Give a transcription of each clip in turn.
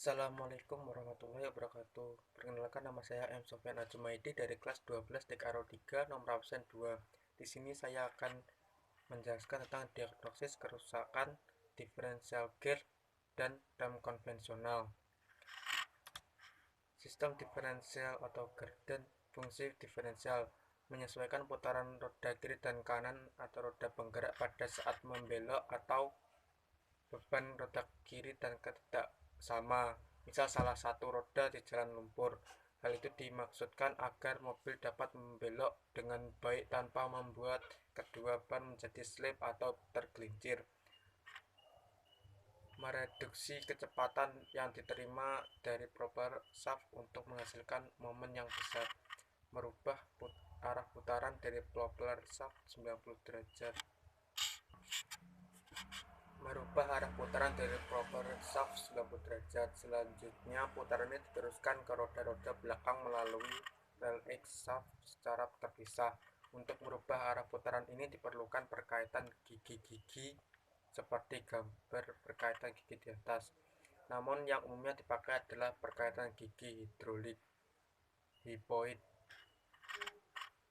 Assalamualaikum warahmatullahi wabarakatuh. Perkenalkan, nama saya M. Sofyan Ajumaidi dari kelas 12 TKRO 3 nomor absen 2. Di sini saya akan menjelaskan tentang diagnosis kerusakan diferensial gear dan rem konvensional. Sistem diferensial atau gear dan fungsi diferensial menyesuaikan putaran roda kiri dan kanan atau roda penggerak pada saat membelok atau beban roda kiri dan tidak sama. Misal salah satu roda di jalan lumpur. Hal itu dimaksudkan agar mobil dapat membelok dengan baik tanpa membuat kedua ban menjadi slip atau tergelincir. Mereduksi kecepatan yang diterima dari proper shaft untuk menghasilkan momen yang besar. Merubah arah putaran dari propeller shaft 90 derajat. Merubah arah putaran dari proper shaft 90 derajat. Selanjutnya, putaran ini diteruskan ke roda-roda belakang melalui rel X shaft secara terpisah. Untuk merubah arah putaran ini diperlukan perkaitan gigi-gigi seperti gambar perkaitan gigi di atas. Namun yang umumnya dipakai adalah perkaitan gigi hidrolik hipoid.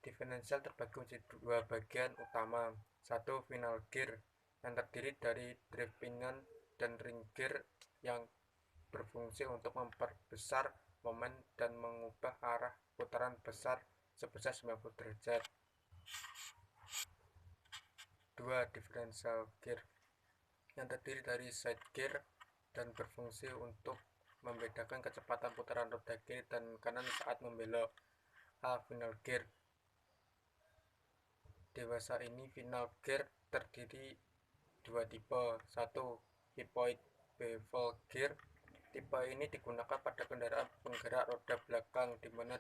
Diferensial terbagi menjadi dua bagian utama. Satu, final gear yang terdiri dari drive pinion dan ring gear yang berfungsi untuk memperbesar momen dan mengubah arah putaran besar sebesar 90 derajat. 2. Differential gear yang terdiri dari side gear dan berfungsi untuk membedakan kecepatan putaran roda kiri dan kanan saat membelok. A. Final gear. Dewasa ini final gear terdiri dua tipe. 1. Hypoid bevel gear. Tipe ini digunakan pada kendaraan penggerak roda belakang di mana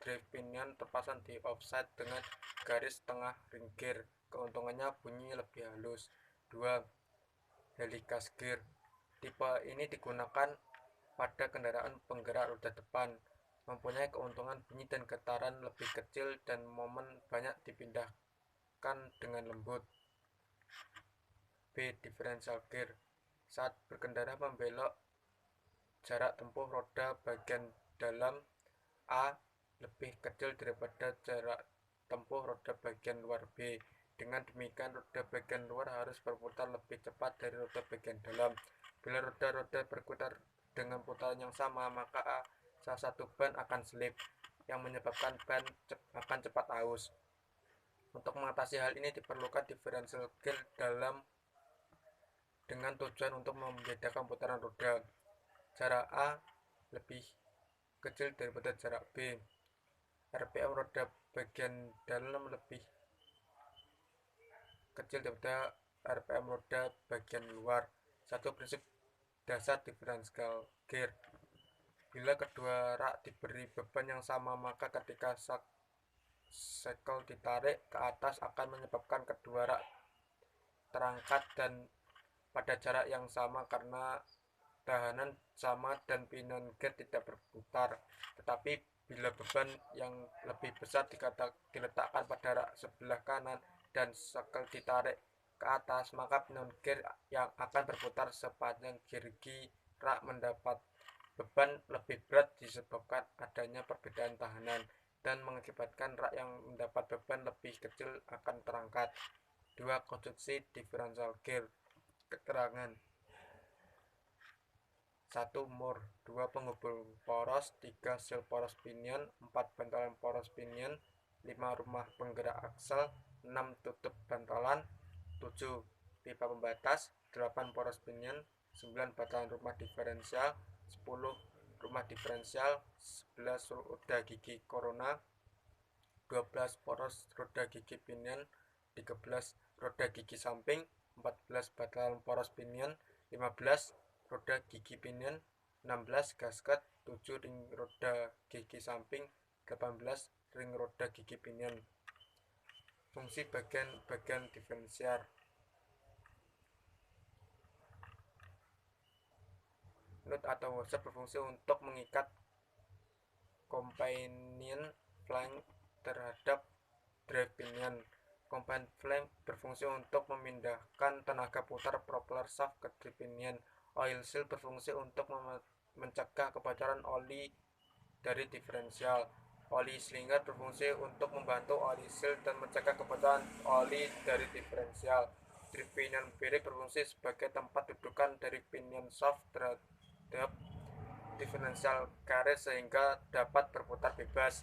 drive pinion terpasang di offset dengan garis tengah ring gear. Keuntungannya bunyi lebih halus. 2. Helicase gear. Tipe ini digunakan pada kendaraan penggerak roda depan, mempunyai keuntungan bunyi dan getaran lebih kecil dan momen banyak dipindahkan dengan lembut. B. Differential gear. Saat berkendara membelok, jarak tempuh roda bagian dalam A lebih kecil daripada jarak tempuh roda bagian luar B. Dengan demikian, roda bagian luar harus berputar lebih cepat dari roda bagian dalam. Bila roda-roda berputar dengan putaran yang sama, maka salah satu ban akan slip, yang menyebabkan ban akan cepat aus. Untuk mengatasi hal ini diperlukan differential gear dengan tujuan untuk membedakan putaran roda. Jarak A lebih kecil daripada jarak B. RPM roda bagian dalam lebih kecil daripada RPM roda bagian luar. Satu prinsip dasar differential gear. Bila kedua rak diberi beban yang sama, maka ketika sekel ditarik ke atas akan menyebabkan kedua rak terangkat dan pada jarak yang sama karena tahanan sama dan pinion gear tidak berputar. Tetapi bila beban yang lebih besar diletakkan pada rak sebelah kanan dan sekel ditarik ke atas, maka pinion gear yang akan berputar sepanjang gerigi rak mendapat beban lebih berat disebabkan adanya perbedaan tahanan dan mengakibatkan rak yang mendapat beban lebih kecil akan terangkat. 2. Konstruksi differential gear. Keterangan. 1. Mur. 2. Penghubung poros. 3. Sel poros pinion. 4. Bantalan poros pinion. 5. Rumah penggerak aksel. 6. Tutup bantalan. 7. Pipa pembatas. 8. Poros pinion. 9. Bantalan rumah diferensial. 10. Rumah diferensial. 11. Roda gigi corona. 12. Poros roda gigi pinion. 13. Roda gigi samping. 14. Bantalan poros pinion. 15. Roda gigi pinion. 16. Gasket. 7. Ring roda gigi samping. 18. Ring roda gigi pinion. Fungsi bagian diferensial. Nut atau washer berfungsi untuk mengikat companion flank terhadap drive pinion. Companion flank berfungsi untuk memindahkan tenaga putar propeller shaft ke drive pinion. Oil seal berfungsi untuk mencegah kebocoran oli dari diferensial. Oli slinger berfungsi untuk membantu oli seal dan mencegah kebocoran oli dari diferensial. Drip pinion bearing berfungsi sebagai tempat dudukan dari pinion shaft terhadap diferensial carrier sehingga dapat berputar bebas.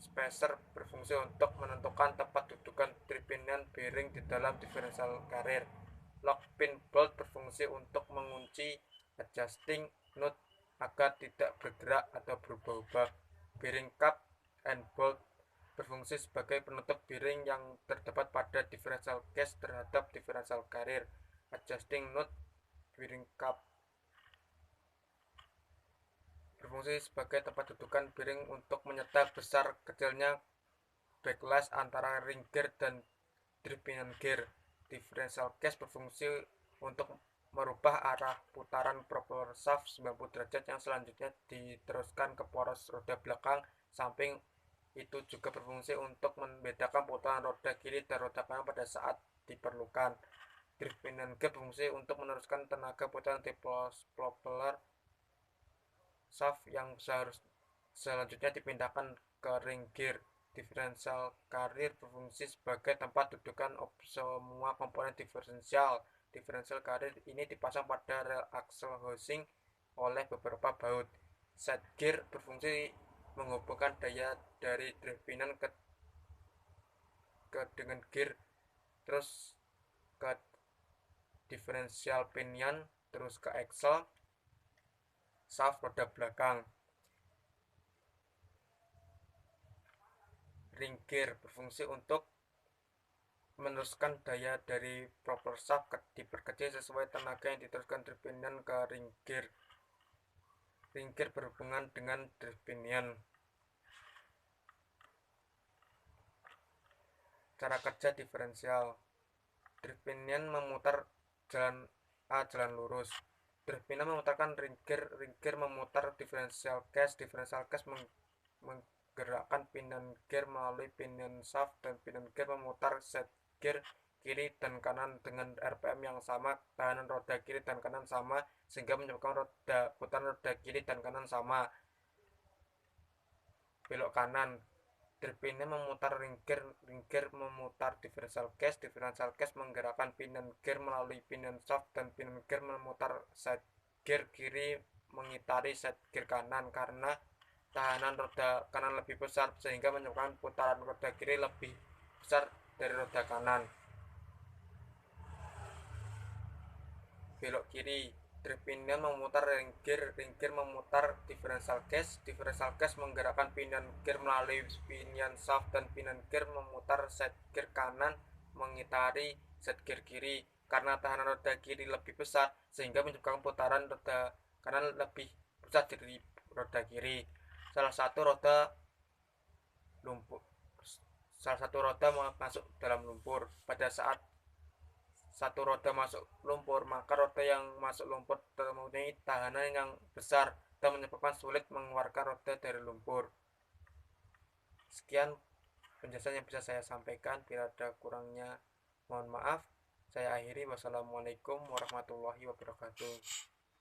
Spacer berfungsi untuk menentukan tempat dudukan drip pinion bearing di dalam diferensial carrier. Lock pin bolt berfungsi untuk mengunci adjusting nut agar tidak bergerak atau berubah-ubah. Bearing cap and bolt berfungsi sebagai penutup bearing yang terdapat pada differential case terhadap differential carrier. Adjusting nut bearing cap berfungsi sebagai tempat dudukan bearing untuk menyeta besar kecilnya backlash antara ring gear dan drip pinion gear. Differential case berfungsi untuk merubah arah putaran propeller shaft 90 derajat yang selanjutnya diteruskan ke poros roda belakang samping. Itu juga berfungsi untuk membedakan putaran roda kiri dan roda kanan pada saat diperlukan. Drip pinion gear berfungsi untuk meneruskan tenaga putaran di propeller shaft yang selanjutnya dipindahkan ke ring gear. Differential carrier berfungsi sebagai tempat dudukan semua komponen diferensial. Differential carrier ini dipasang pada rel axle housing oleh beberapa baut. Set gear berfungsi menghubungkan daya dari drip pinion ke dengan gear, terus ke differential pinion, terus ke axle shaft roda belakang. Ring gear berfungsi untuk meneruskan daya dari propeller shaft diperkecil sesuai tenaga yang diteruskan drip pinion ke ring gear. Ring gear berhubungan dengan drip pinion. Cara kerja diferensial. Drip pinion memutar jalan lurus. Drip pinion memutarkan ring gear memutar differential case menggerakkan pinion gear melalui pinion shaft, dan pinion gear memutar set gear kiri dan kanan dengan RPM yang sama. Tahanan roda kiri dan kanan sama sehingga menyebabkan putaran roda kiri dan kanan sama. Belok kanan, drip pinion memutar ring gear memutar differential case menggerakkan pinion gear melalui pinion shaft, dan pinion gear memutar set gear kiri mengitari set gear kanan karena tahanan roda kanan lebih besar sehingga menyebabkan putaran roda kiri lebih besar dari roda kanan. Belok kiri, drip pinion memutar ring gear memutar differential case menggerakkan pinion gear melalui pinion shaft, dan pinion gear memutar set gear kanan mengitari set gear kiri karena tahanan roda kiri lebih besar sehingga menyebabkan putaran roda kanan lebih besar dari roda kiri. Salah satu roda masuk dalam lumpur. Pada saat satu roda masuk lumpur, maka roda yang masuk lumpur mempunyai tahanan yang besar dan menyebabkan sulit mengeluarkan roda dari lumpur. Sekian penjelasan yang bisa saya sampaikan. Bila ada kurangnya mohon maaf. Saya akhiri. Wassalamualaikum warahmatullahi wabarakatuh.